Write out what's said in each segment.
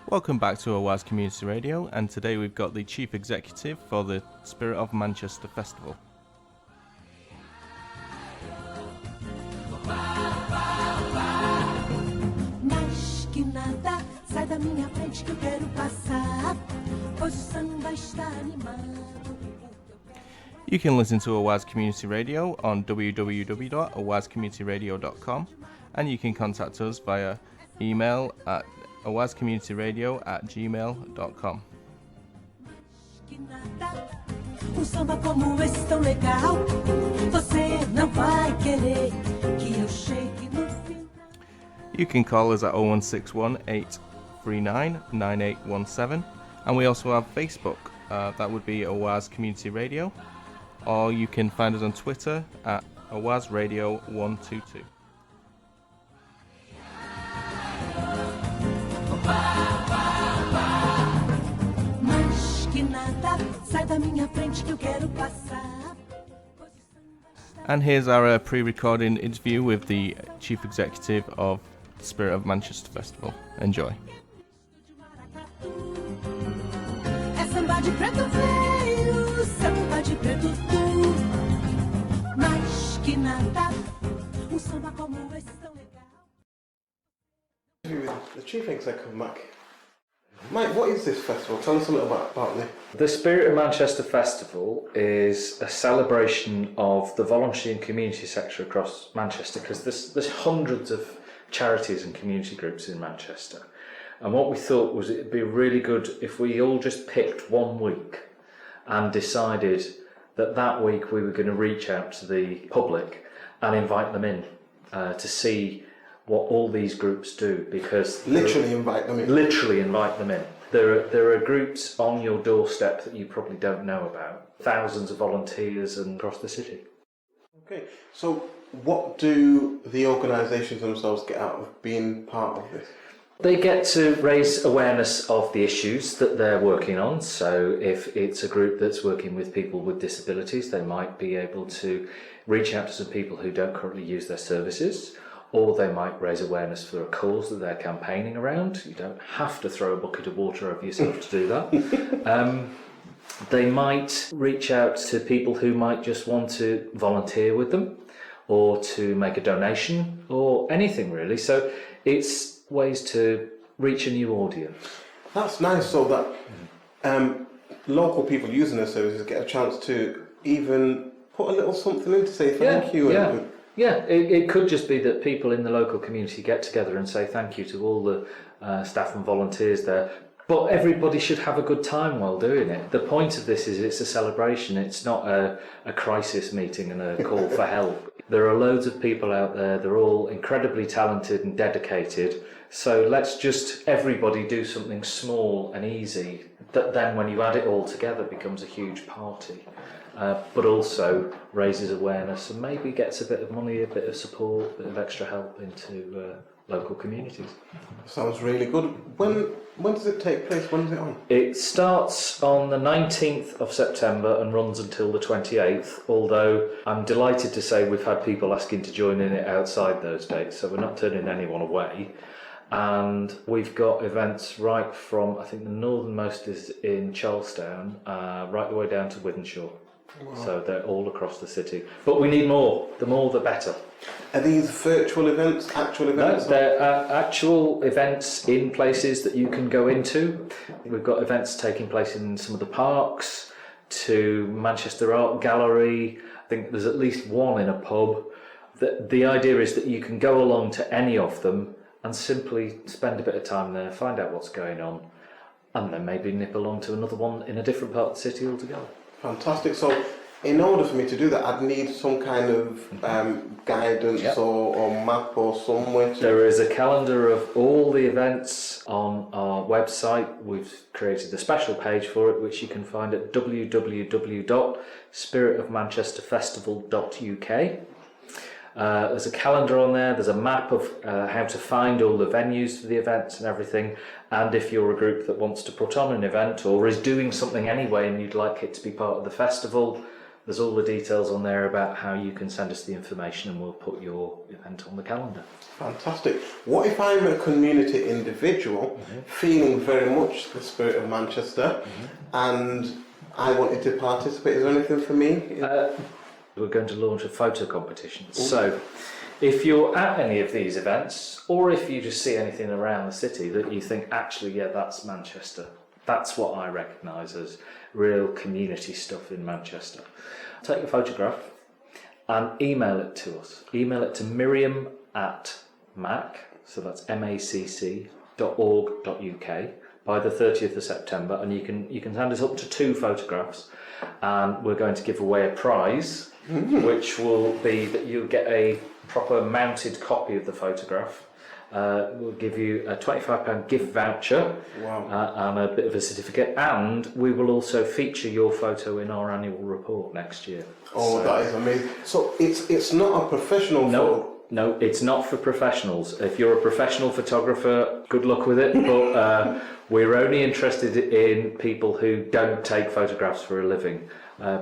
Welcome back to Oaz Community Radio, and today we've got the Chief Executive for the Spirit of Manchester Festival. You can listen to Oaz Community Radio on www.oazcommunityradio.com, and you can contact us via email at oazcommunityradio@gmail.com. You can call us at 0161 839 9817, and we also have Facebook, that would be Oaz Community Radio, or you can find us on Twitter at Oaz Radio 122. And here's our pre-recording interview with the Chief Executive of Spirit of Manchester Festival. Enjoy. The Chief Executive, Mike. Mike, what is this festival? Tell us a little bit about it. The Spirit of Manchester Festival is a celebration of the voluntary and community sector across Manchester, because there's hundreds of charities and community groups in Manchester. And what we thought was it'd be really good if we all just picked one week and decided that week we were going to reach out to the public and invite them in to see what all these groups do, because literally invite them in. There are groups on your doorstep that you probably don't know about. Thousands of volunteers and across the city. Okay, so what do the organisations themselves get out of being part of this? They get to raise awareness of the issues that they're working on. So if it's a group that's working with people with disabilities, they might be able to reach out to some people who don't currently use their services, or they might raise awareness for a cause that they're campaigning around. You don't have to throw a bucket of water over yourself to do that. They might reach out to people who might just want to volunteer with them, or to make a donation, or anything really. So it's ways to reach a new audience. That's nice, so that local people using their services get a chance to even put a little something in to say thank you. Yeah, it could just be that people in the local community get together and say thank you to all the staff and volunteers there. But everybody should have a good time while doing it. The point of this is it's a celebration. It's not a crisis meeting and a call for help. There are loads of people out there. They're all incredibly talented and dedicated. So let's just everybody do something small and easy that then when you add it all together becomes a huge party. But also raises awareness and maybe gets a bit of money, a bit of support, a bit of extra help into local communities. Sounds really good. When does it take place? When is it on? It starts on the 19th of September and runs until the 28th, although I'm delighted to say we've had people asking to join in it outside those dates, so we're not turning anyone away. And we've got events right from, I think the northernmost is in Charlestown, right the way down to Wythenshawe. Wow. So they're all across the city. But we need more. The more the better. Are these virtual events, actual events? No, they're actual events in places that you can go into. We've got events taking place in some of the parks, to Manchester Art Gallery. I think there's at least one in a pub. The idea is that you can go along to any of them and simply spend a bit of time there, find out what's going on, and then maybe nip along to another one in a different part of the city altogether. Fantastic. So in order for me to do that, I'd need some kind of guidance or map or somewhere to... There is a calendar of all the events on our website. We've created a special page for it, which you can find at www.spiritofmanchesterfestival.uk. There's a calendar on there, there's a map of how to find all the venues for the events and everything, and if you're a group that wants to put on an event or is doing something anyway and you'd like it to be part of the festival, There's all the details on there about how you can send us the information, and we'll put your event on the calendar. Fantastic. What if I'm a community individual feeling very much the spirit of Manchester and I wanted to participate? Is there anything for me? We're going to launch a photo competition. So if you're at any of these events, or if you just see anything around the city that you think, actually, yeah, that's Manchester, that's what I recognise as real community stuff in Manchester, take a photograph and email it to us. Email it to miriam@mac, so that's macc.org.uk, by the 30th of September, and you can send us up to 2 photographs, and we're going to give away a prize, which will be that you'll get a proper mounted copy of the photograph. We'll give you a £25 gift voucher. Wow. And a bit of a certificate, and we will also feature your photo in our annual report next year. Oh, that is amazing. So it's not a professional photo? No, it's not for professionals. If you're a professional photographer, good luck with it, but we're only interested in people who don't take photographs for a living,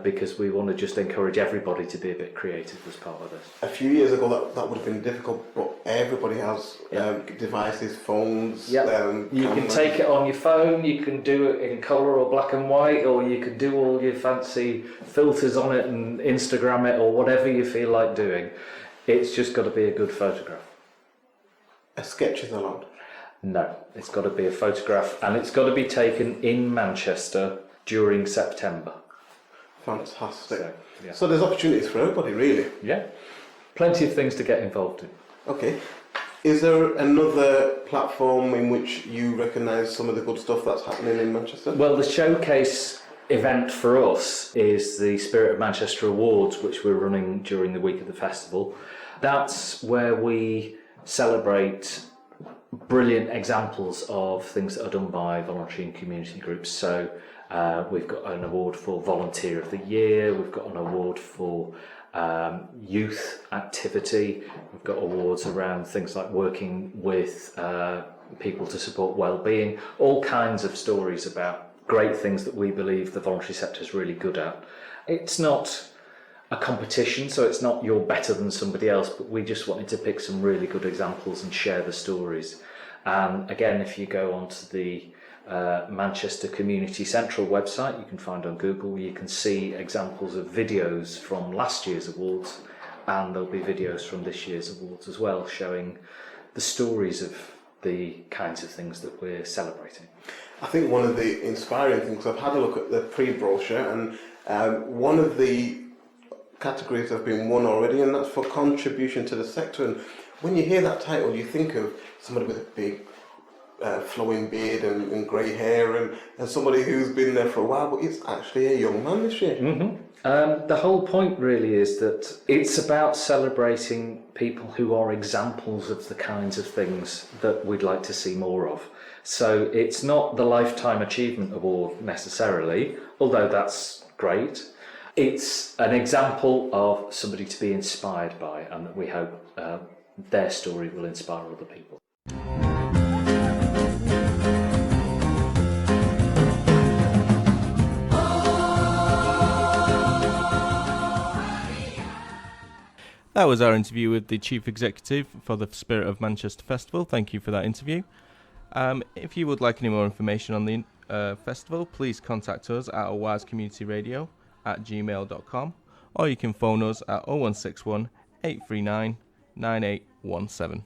because we want to just encourage everybody to be a bit creative as part of this. A few years ago that would have been difficult, but everybody has devices, phones. You can take it on your phone, you can do it in colour or black and white, or you can do all your fancy filters on it and Instagram it, or whatever you feel like doing. It's just got to be a good photograph. A sketch is allowed? No, it's got to be a photograph, and it's got to be taken in Manchester during September. Fantastic. So, So there's opportunities for everybody, really? Yeah, plenty of things to get involved in. Okay. Is there another platform in which you recognise some of the good stuff that's happening in Manchester? Well, the showcase event for us is the Spirit of Manchester Awards, which we're running during the week of the festival. That's where we celebrate brilliant examples of things that are done by voluntary and community groups. So we've got an award for Volunteer of the Year, we've got an award for youth activity, we've got awards around things like working with people to support well-being, all kinds of stories about great things that we believe the voluntary sector is really good at. It's not a competition, so it's not you're better than somebody else, but we just wanted to pick some really good examples and share the stories. And again, if you go onto the Manchester Community Central website, you can find on Google, you can see examples of videos from last year's awards, and there'll be videos from this year's awards as well, showing the stories of the kinds of things that we're celebrating. I think one of the inspiring things, I've had a look at the pre-brochure, and one of the categories have been won already, and that's for contribution to the sector. And when you hear that title, you think of somebody with a big flowing beard and grey hair, and somebody who's been there for a while, but it's actually a young man this year. The whole point really is that it's about celebrating people who are examples of the kinds of things that we'd like to see more of. So it's not the Lifetime Achievement Award necessarily, although that's great. It's an example of somebody to be inspired by, and that we hope their story will inspire other people. That was our interview with the Chief Executive for the Spirit of Manchester Festival. Thank you for that interview. If you would like any more information on the festival, please contact us at owascommunityradio@gmail.com, or you can phone us at 0161 839 9817.